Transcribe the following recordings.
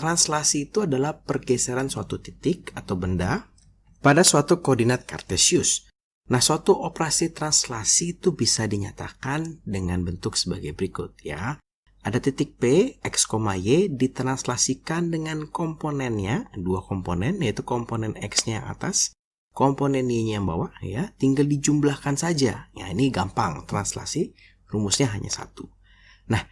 translasi itu adalah pergeseran suatu titik atau benda pada suatu koordinat kartesius. Nah, suatu operasi translasi itu bisa dinyatakan dengan bentuk sebagai berikut ya. Ada titik P, X, Y ditranslasikan dengan komponennya, dua komponen, yaitu komponen X-nya yang atas, komponen Y-nya yang bawah ya, tinggal dijumlahkan saja. Ya, ini gampang translasi, rumusnya hanya satu. Nah,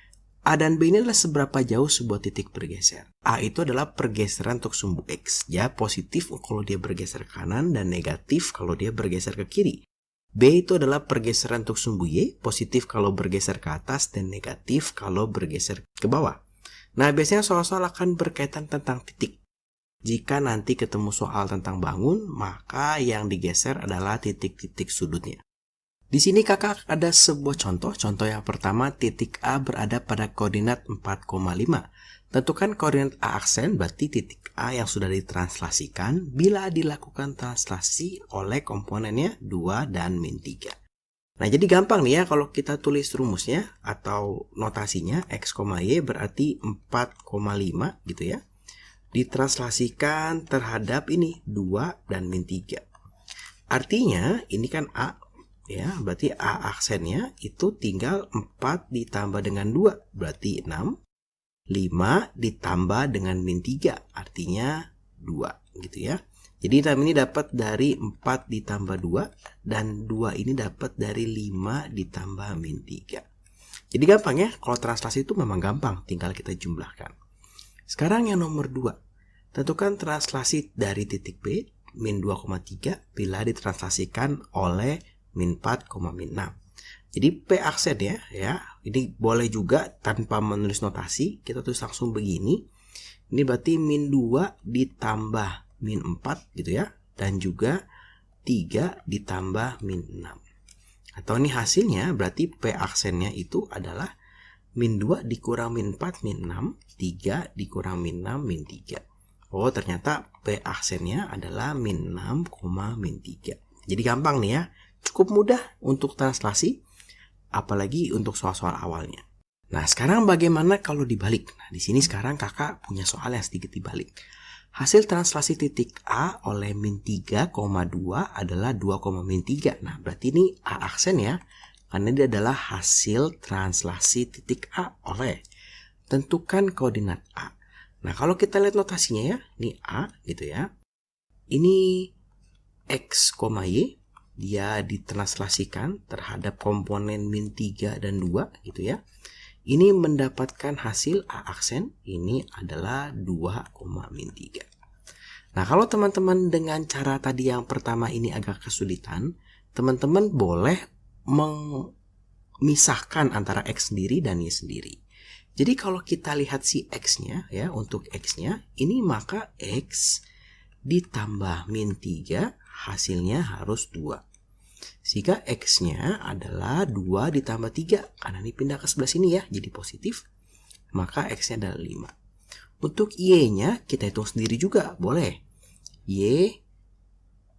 A dan B ini adalah seberapa jauh sebuah titik bergeser. A itu adalah pergeseran untuk sumbu X. Ya, positif kalau dia bergeser ke kanan dan negatif kalau dia bergeser ke kiri. B itu adalah pergeseran untuk sumbu Y. Positif kalau bergeser ke atas dan negatif kalau bergeser ke bawah. Nah, biasanya soal-soal akan berkaitan tentang titik. Jika nanti ketemu soal tentang bangun, maka yang digeser adalah titik-titik sudutnya. Di sini kakak ada sebuah contoh. Contoh yang pertama, titik A berada pada koordinat 4,5. Tentukan koordinat A aksen, berarti titik A yang sudah ditranslasikan bila dilakukan translasi oleh komponennya 2 dan min 3. Nah, jadi gampang nih ya kalau kita tulis rumusnya atau notasinya X, Y berarti 4,5 gitu ya. Ditranslasikan terhadap ini 2 dan min 3. Artinya ini kan A. Ya, berarti A aksennya itu tinggal 4 ditambah dengan 2, berarti 6. 5 ditambah dengan min 3, artinya 2, gitu ya. Jadi ini dapat dari 4 ditambah 2, dan 2 ini dapat dari 5 ditambah min 3. Jadi gampang ya, kalau translasi itu memang gampang, tinggal kita jumlahkan. Sekarang yang nomor 2, tentukan translasi dari titik B, min 2,3, bila ditranslasikan oleh min 4, min 6. Jadi P aksen ya. Ini boleh juga tanpa menulis notasi, kita tulis langsung begini. Ini berarti min 2 ditambah min 4 gitu ya. Dan juga 3 ditambah min 6. Atau ini hasilnya berarti P aksennya itu adalah min 2 dikurang min 4, min 6. 3 dikurang min 6, min 3. Oh, ternyata P aksennya adalah min 6, min 3. Jadi gampang nih ya. Cukup mudah untuk translasi, apalagi untuk soal-soal awalnya. Nah, sekarang bagaimana kalau dibalik? Nah, di sini sekarang kakak punya soal yang sedikit dibalik. Hasil translasi titik A oleh min 3,2 adalah 2, min 3. Nah, berarti ini A aksen ya, karena ini adalah hasil translasi titik A oleh. Tentukan koordinat A. Nah, kalau kita lihat notasinya ya, ini A gitu ya. Ini X, Y. Dia ditranslasikan terhadap komponen min 3 dan 2 gitu ya. Ini mendapatkan hasil A aksen, ini adalah 2, min 3. Nah, kalau teman-teman dengan cara tadi yang pertama ini agak kesulitan, teman-teman boleh memisahkan antara X sendiri dan Y sendiri. Jadi kalau kita lihat si X-nya ya, untuk X-nya, ini maka X ditambah min 3 hasilnya harus 2. Sehingga X-nya adalah 2 ditambah 3. Karena ini pindah ke sebelah sini ya, jadi positif. Maka X-nya adalah 5. Untuk Y-nya kita hitung sendiri juga, boleh. Y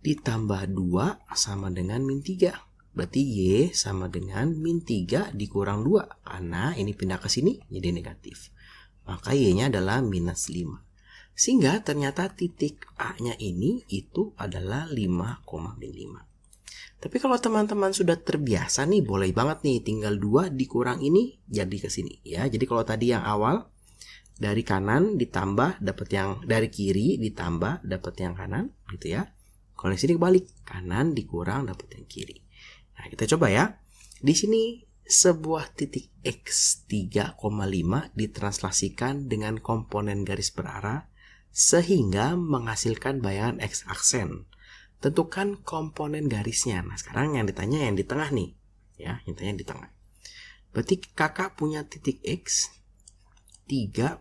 ditambah 2 sama dengan min 3. Berarti Y sama dengan min 3 dikurang 2. Karena ini pindah ke sini, jadi negatif. Maka Y-nya adalah minus 5. Sehingga ternyata titik A-nya ini itu adalah 5, min 5. Tapi kalau teman-teman sudah terbiasa nih, boleh banget nih tinggal 2 dikurang ini jadi ke sini ya. Jadi kalau tadi yang awal dari kanan ditambah dapat yang dari kiri ditambah dapat yang kanan gitu ya. Kalau di sini kebalik, kanan dikurang dapat yang kiri. Nah, kita coba ya. Di sini sebuah titik X 3,5 ditranslasikan dengan komponen garis berarah sehingga menghasilkan bayangan X aksen. Tentukan komponen garisnya. Nah, sekarang yang ditanya yang di tengah nih. Ya, yang ditanya di tengah. Berarti kakak punya titik X 3,5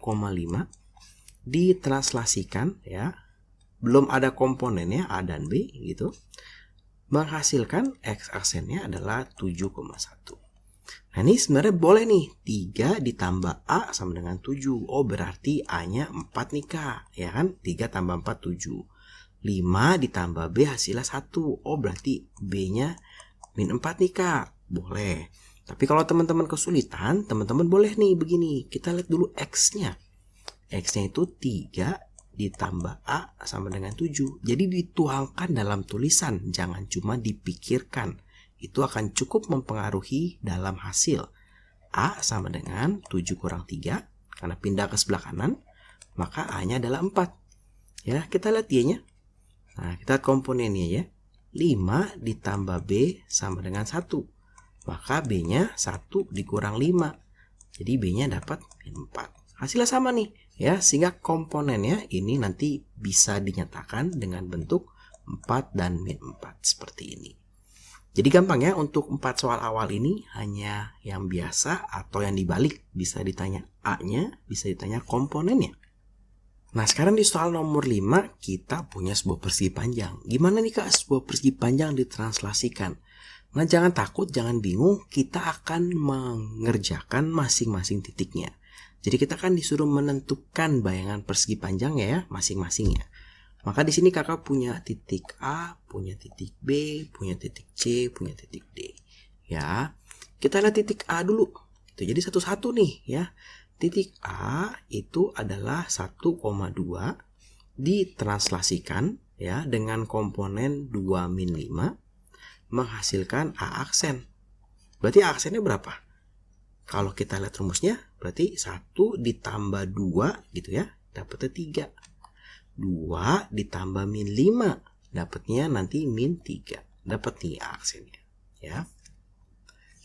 ditranslasikan ya. Belum ada komponennya A dan B gitu. Menghasilkan X aksennya adalah 7,1. Nah, ini sebenarnya boleh nih 3 ditambah A sama dengan 7. Oh, berarti A-nya 4 nih Kak. Ya kan? 3 tambah 4, 7. 5 ditambah B hasilnya 1. Oh, berarti B-nya min 4 nih Kak. Boleh. Tapi kalau teman-teman kesulitan, teman-teman boleh nih begini. Kita lihat dulu X-nya. X-nya itu 3 ditambah A sama dengan 7. Jadi dituangkan dalam tulisan, jangan cuma dipikirkan. Itu akan cukup mempengaruhi dalam hasil. A sama dengan 7 kurang 3, karena pindah ke sebelah kanan, maka A-nya adalah 4. Ya, kita lihat Y-nya. Nah, kita lihat komponennya ya. 5 ditambah B sama dengan 1. Maka B-nya 1 dikurang 5. Jadi B-nya dapat 4. Hasilnya sama nih. Ya, sehingga komponennya ini nanti bisa dinyatakan dengan bentuk 4 dan min 4 seperti ini. Jadi gampang ya, untuk 4 soal awal ini hanya yang biasa atau yang dibalik. Bisa ditanya A-nya, bisa ditanya komponennya. Nah, sekarang di soal nomor 5 kita punya sebuah persegi panjang. Gimana nih Kak sebuah persegi panjang ditranslasikan? Nah, jangan takut, jangan bingung, kita akan mengerjakan masing-masing titiknya. Jadi kita kan disuruh menentukan bayangan persegi panjang ya, masing-masingnya. Maka di sini kakak punya titik A, punya titik B, punya titik C, punya titik D. Ya, kita lihat titik A dulu. Jadi satu-satu nih ya. Titik A itu adalah 1,2 ditranslasikan ya dengan komponen 2 min 5 menghasilkan A aksen. Berarti A aksennya berapa? Kalau kita lihat rumusnya, berarti 1 ditambah 2 gitu ya, dapatnya 3. 2 ditambah min 5, dapatnya nanti min 3. Dapat nih aksennya. Ya.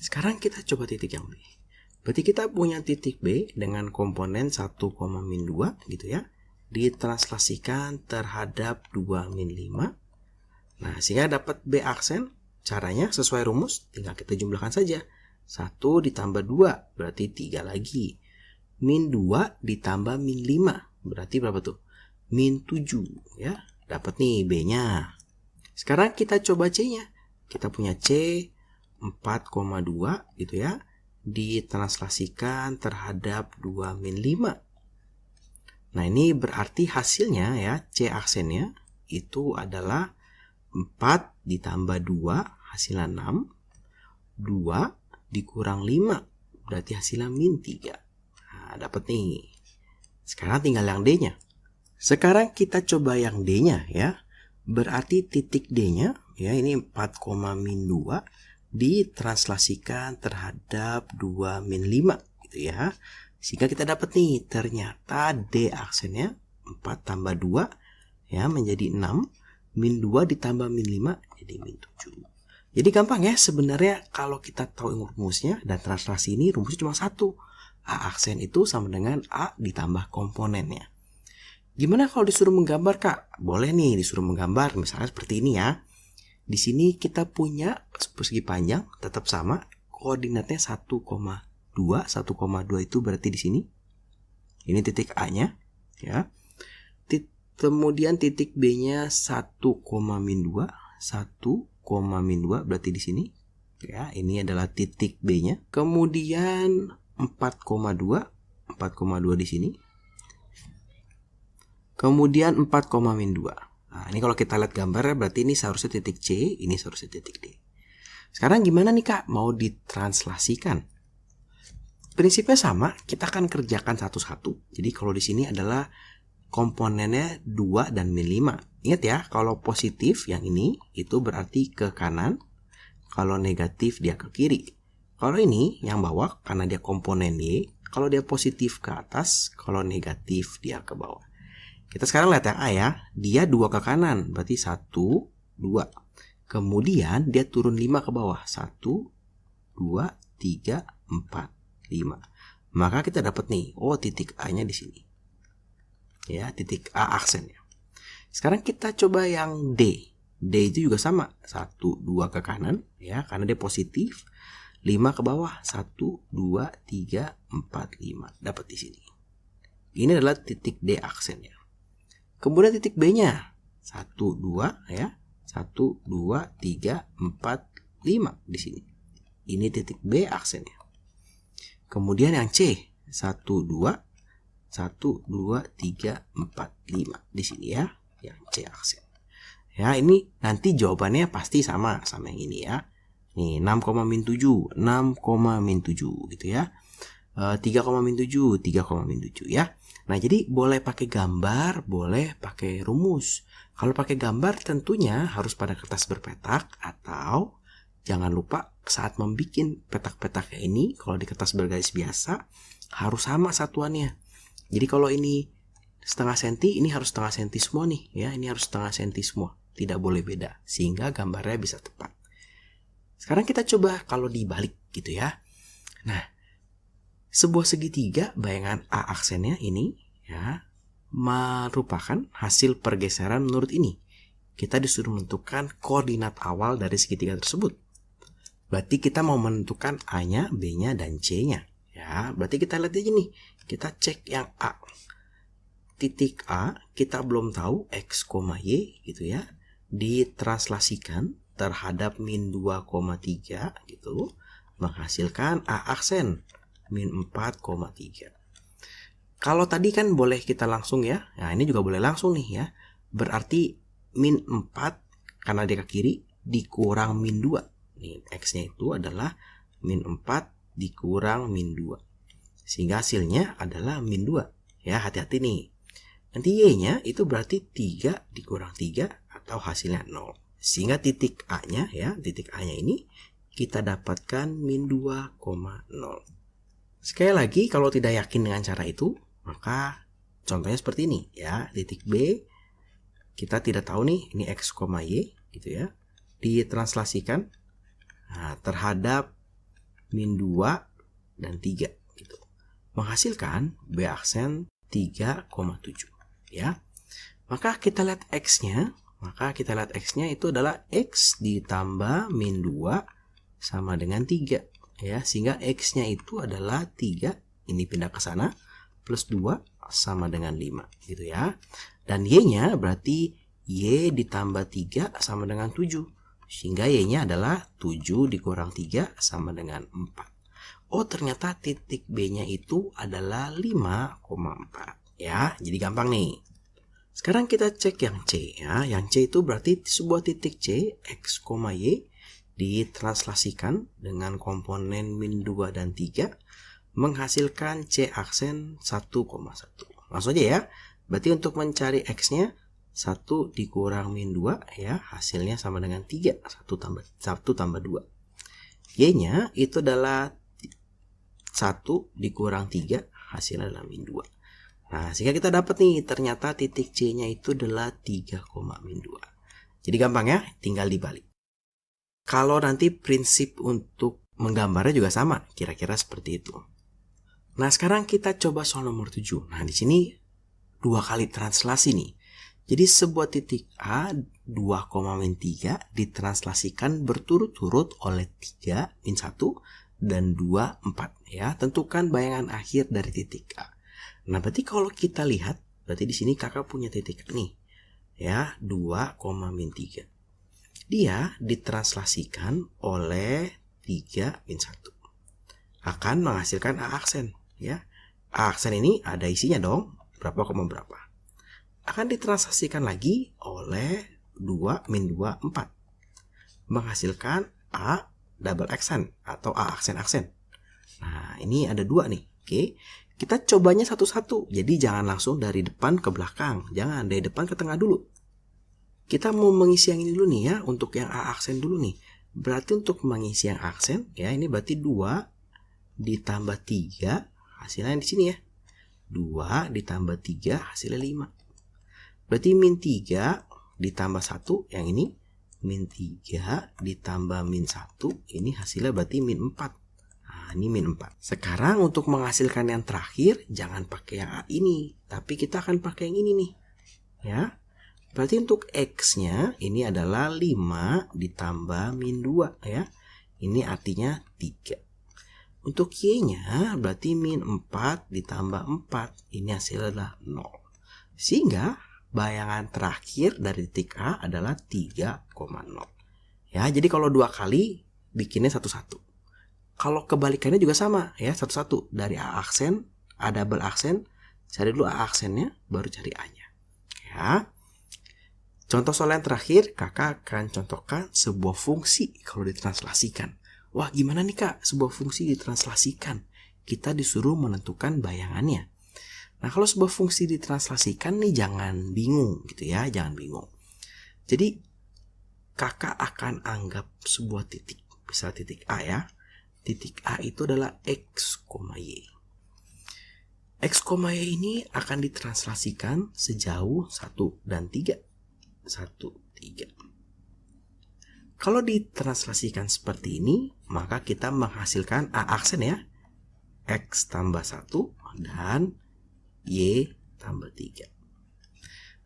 Sekarang kita coba titik yang B. Berarti kita punya titik B dengan komponen 1, min 2 gitu ya, ditranslasikan terhadap 2 min 5. Nah, sehingga dapat B aksen. Caranya sesuai rumus, tinggal kita jumlahkan saja. 1 ditambah 2 berarti 3 lagi. Min 2 ditambah min 5 berarti berapa tuh? Min 7 ya. Dapat nih B-nya. Sekarang kita coba C-nya. Kita punya C 4,2 gitu ya. Ditranslasikan terhadap 2 min 5. Nah, ini berarti hasilnya ya, C aksennya itu adalah 4 ditambah 2 hasilnya 6. 2 dikurang 5 berarti hasilnya min 3. Nah, dapat nih. Sekarang tinggal yang D-nya. Sekarang kita coba yang D-nya ya. Berarti titik D-nya ya, ini 4, min 2 ditranslasikan terhadap 2 min 5 gitu ya. Sehingga kita dapat nih, ternyata D aksennya 4 tambah 2 ya menjadi 6. Min 2 ditambah min 5 jadi min 7. Jadi gampang ya, sebenarnya kalau kita tahu rumusnya dan translasi ini rumusnya cuma satu. A aksen itu sama dengan A ditambah komponennya. Gimana kalau disuruh menggambar Kak? Boleh nih disuruh menggambar misalnya seperti ini ya. Di sini kita punya persegi panjang tetap sama, koordinatnya 1,2. 1,2 itu berarti di sini. Ini titik A-nya ya. Kemudian titik B-nya 1, min 2. 1, min 2 berarti di sini. Ya, ini adalah titik B-nya. Kemudian 4,2. 4,2 di sini. Kemudian 4, min 2. Nah, ini kalau kita lihat gambarnya berarti ini seharusnya titik C, ini seharusnya titik D. Sekarang gimana nih Kak? Mau ditranslasikan? Prinsipnya sama, kita akan kerjakan satu-satu. Jadi kalau di sini adalah komponennya 2 dan min 5. Ingat ya, kalau positif yang ini itu berarti ke kanan. Kalau negatif dia ke kiri. Kalau ini yang bawah karena dia komponen Y. Kalau dia positif ke atas, kalau negatif dia ke bawah. Kita sekarang lihat yang A ya. Dia 2 ke kanan, berarti 1, 2. Kemudian dia turun 5 ke bawah. 1, 2, 3, 4, 5. Maka kita dapat nih, oh titik A-nya di sini. Ya, titik A aksennya. Sekarang kita coba yang D. D itu juga sama. 1, 2 ke kanan ya, karena dia positif. 5 ke bawah. 1, 2, 3, 4, 5. Dapat di sini. Ini adalah titik D aksennya. Kemudian titik B-nya 1, 2 ya. 1, 2, 3, 4, 5 di sini. Ini titik B aksennya. Kemudian yang C 1, 2 1, 2, 3, 4, 5 di sini ya, yang C aksen. Ya, ini nanti jawabannya pasti sama yang ini ya. Nih 6, min 7, 6, min 7 gitu ya. 3, min 7, 3, min 7 ya. Nah, jadi boleh pakai gambar, boleh pakai rumus. Kalau pakai gambar tentunya harus pada kertas berpetak atau jangan lupa saat membuat petak-petak ini, kalau di kertas bergaris biasa harus sama satuannya. Jadi kalau ini setengah senti, ini harus setengah senti semua nih ya. Ini harus setengah senti semua, tidak boleh beda sehingga gambarnya bisa tepat. Sekarang kita coba kalau dibalik gitu ya. Nah, sebuah segitiga bayangan A aksennya ini ya merupakan hasil pergeseran menurut ini. Kita disuruh menentukan koordinat awal dari segitiga tersebut. Berarti kita mau menentukan A-nya, B-nya, dan C-nya. Ya, berarti kita lihat aja nih. Kita cek yang A. Titik A kita belum tahu X, Y gitu ya. Ditranslasikan terhadap min 2,3 gitu. Menghasilkan A aksen min 4,3. Kalau tadi kan boleh kita langsung ya. Nah, ini juga boleh langsung nih ya. Berarti min 4 karena dia ke kiri dikurang min 2. Nih, X-nya itu adalah min 4 dikurang min 2. Sehingga hasilnya adalah min 2. Ya, hati-hati nih. Nanti Y-nya itu berarti 3 dikurang 3 atau hasilnya 0. Sehingga titik A-nya ya, titik A-nya ini kita dapatkan min 2,0. Sekali lagi, kalau tidak yakin dengan cara itu, maka contohnya seperti ini ya. Titik B, kita tidak tahu nih, ini X, Y gitu ya. Ditranslasikan terhadap min 2 dan 3 gitu. Menghasilkan B aksen 3,7 ya. Maka kita lihat X-nya, itu adalah X ditambah min 2 sama dengan 3. Ya, sehingga X-nya itu adalah 3, ini pindah ke sana, plus 2 sama dengan 5 gitu ya. Dan Y-nya berarti Y ditambah 3 sama dengan 7, sehingga Y-nya adalah 7 dikurang 3 sama dengan 4. Oh, ternyata titik B-nya itu adalah 5,4 ya. Jadi gampang nih. Sekarang kita cek yang C ya. Yang C itu berarti sebuah titik C X, Y ditranslasikan dengan komponen min 2 dan 3 menghasilkan C aksen 1,1. Langsung aja ya. Berarti untuk mencari X-nya 1 dikurang min 2 ya, hasilnya sama dengan 3. 1 tambah 2. Y-nya itu adalah 1 dikurang 3, hasilnya adalah min 2. Nah, sehingga kita dapat nih, ternyata titik C-nya itu adalah 3, min 2. Jadi gampang ya, tinggal dibalik. Kalau nanti prinsip untuk menggambarnya juga sama, kira-kira seperti itu. Nah, sekarang kita coba soal nomor 7. Nah, di sini 2 kali translasi nih. Jadi sebuah titik A 2,-3 ditranslasikan berturut-turut oleh 3, min 1, dan 2, 4. Ya, tentukan bayangan akhir dari titik A. Nah, berarti kalau kita lihat, berarti di sini kakak punya titik A nih. Ya, 2,-3. Dia ditranslasikan oleh 3, min 1. Akan menghasilkan A aksen. Ya, A aksen ini ada isinya dong. Berapa, berapa. Akan ditranslasikan lagi oleh 2, min 2, 4. Menghasilkan A double aksen atau A aksen-aksen. Nah, ini ada 2 nih. Oke, kita cobanya satu-satu. Jadi jangan langsung dari depan ke belakang. Jangan, dari depan ke tengah dulu. Kita mau mengisi yang ini dulu nih ya, untuk yang A aksen dulu nih. Berarti untuk mengisi yang aksen, ya ini berarti 2 ditambah 3, hasilnya di sini ya. 2 ditambah 3, hasilnya 5. Berarti min 3 ditambah 1, yang ini. Min 3 ditambah min 1, ini hasilnya berarti min 4. Nah, ini min 4. Sekarang untuk menghasilkan yang terakhir, jangan pakai yang A ini. Tapi kita akan pakai yang ini nih. Ya. Berarti untuk X-nya ini adalah 5 ditambah min 2 ya. Ini artinya 3. Untuk Y-nya berarti min 4 ditambah 4. Ini hasilnya adalah 0. Sehingga bayangan terakhir dari titik A adalah 3,0. Ya, jadi kalau 2 kali bikinnya satu-satu. Kalau kebalikannya juga sama ya, satu-satu. Dari A aksen, A double aksen, cari dulu A aksennya, baru cari A-nya. Ya. Contoh soal yang terakhir, kakak akan contohkan sebuah fungsi kalau ditranslasikan. Wah, gimana nih kak sebuah fungsi ditranslasikan? Kita disuruh menentukan bayangannya. Nah, kalau sebuah fungsi ditranslasikan nih jangan bingung gitu ya, jangan bingung. Jadi kakak akan anggap sebuah titik, misal titik A ya. Titik A itu adalah X, Y. X, Y ini akan ditranslasikan sejauh 1 dan 3. 1, 3. Kalau ditranslasikan seperti ini, maka kita menghasilkan A aksen ya. X tambah 1 dan Y tambah 3.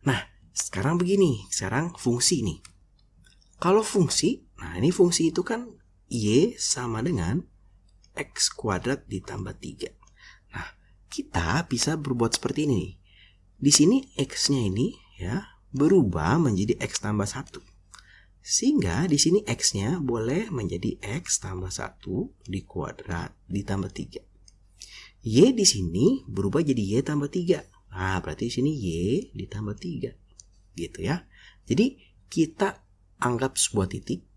Nah, sekarang begini. Sekarang fungsi nih. Kalau fungsi, nah ini fungsi itu kan Y sama dengan X kuadrat ditambah 3. Nah, kita bisa berbuat seperti ini nih. Di sini X-nya ini ya berubah menjadi X tambah 1. Sehingga di sini X-nya boleh menjadi X tambah 1 di kuadrat ditambah 3. Y di sini berubah jadi Y tambah 3. Nah, berarti di sini Y ditambah 3. Gitu ya. Jadi kita anggap sebuah titik.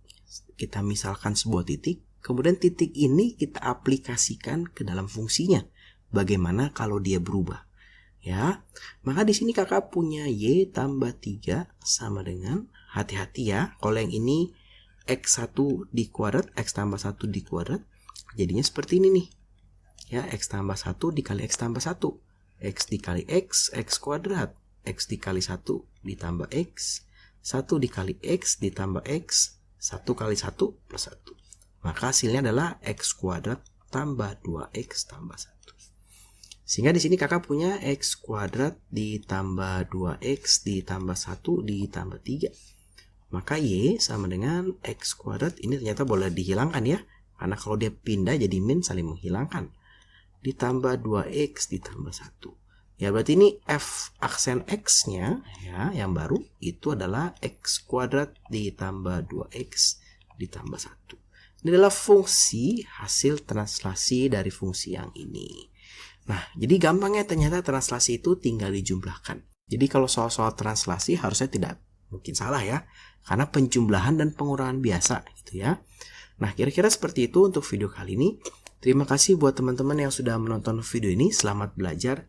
Kita misalkan sebuah titik. Kemudian titik ini kita aplikasikan ke dalam fungsinya. Bagaimana kalau dia berubah? Ya, maka di sini kakak punya Y tambah 3 sama dengan, hati-hati ya, kalau yang ini X1 di kuadrat, X tambah 1 di kuadrat, jadinya seperti ini nih. Ya, X tambah 1 dikali X tambah 1. X dikali X, X kuadrat. X dikali 1 ditambah X. 1 dikali X ditambah X. 1 kali 1 plus 1. Maka hasilnya adalah X kuadrat tambah 2X tambah 1. Sehingga di sini kakak punya X kuadrat ditambah 2X ditambah 1 ditambah 3. Maka Y sama dengan X kuadrat, ini ternyata boleh dihilangkan ya. Karena kalau dia pindah jadi min saling menghilangkan. Ditambah 2X ditambah 1. Ya berarti ini F aksen X-nya ya yang baru itu adalah X kuadrat ditambah 2X ditambah 1. Ini adalah fungsi hasil translasi dari fungsi yang ini. Nah, jadi gampangnya ternyata translasi itu tinggal dijumlahkan. Jadi kalau soal-soal translasi harusnya tidak mungkin salah ya. Karena penjumlahan dan pengurangan biasa gitu ya. Nah, kira-kira seperti itu untuk video kali ini. Terima kasih buat teman-teman yang sudah menonton video ini. Selamat belajar.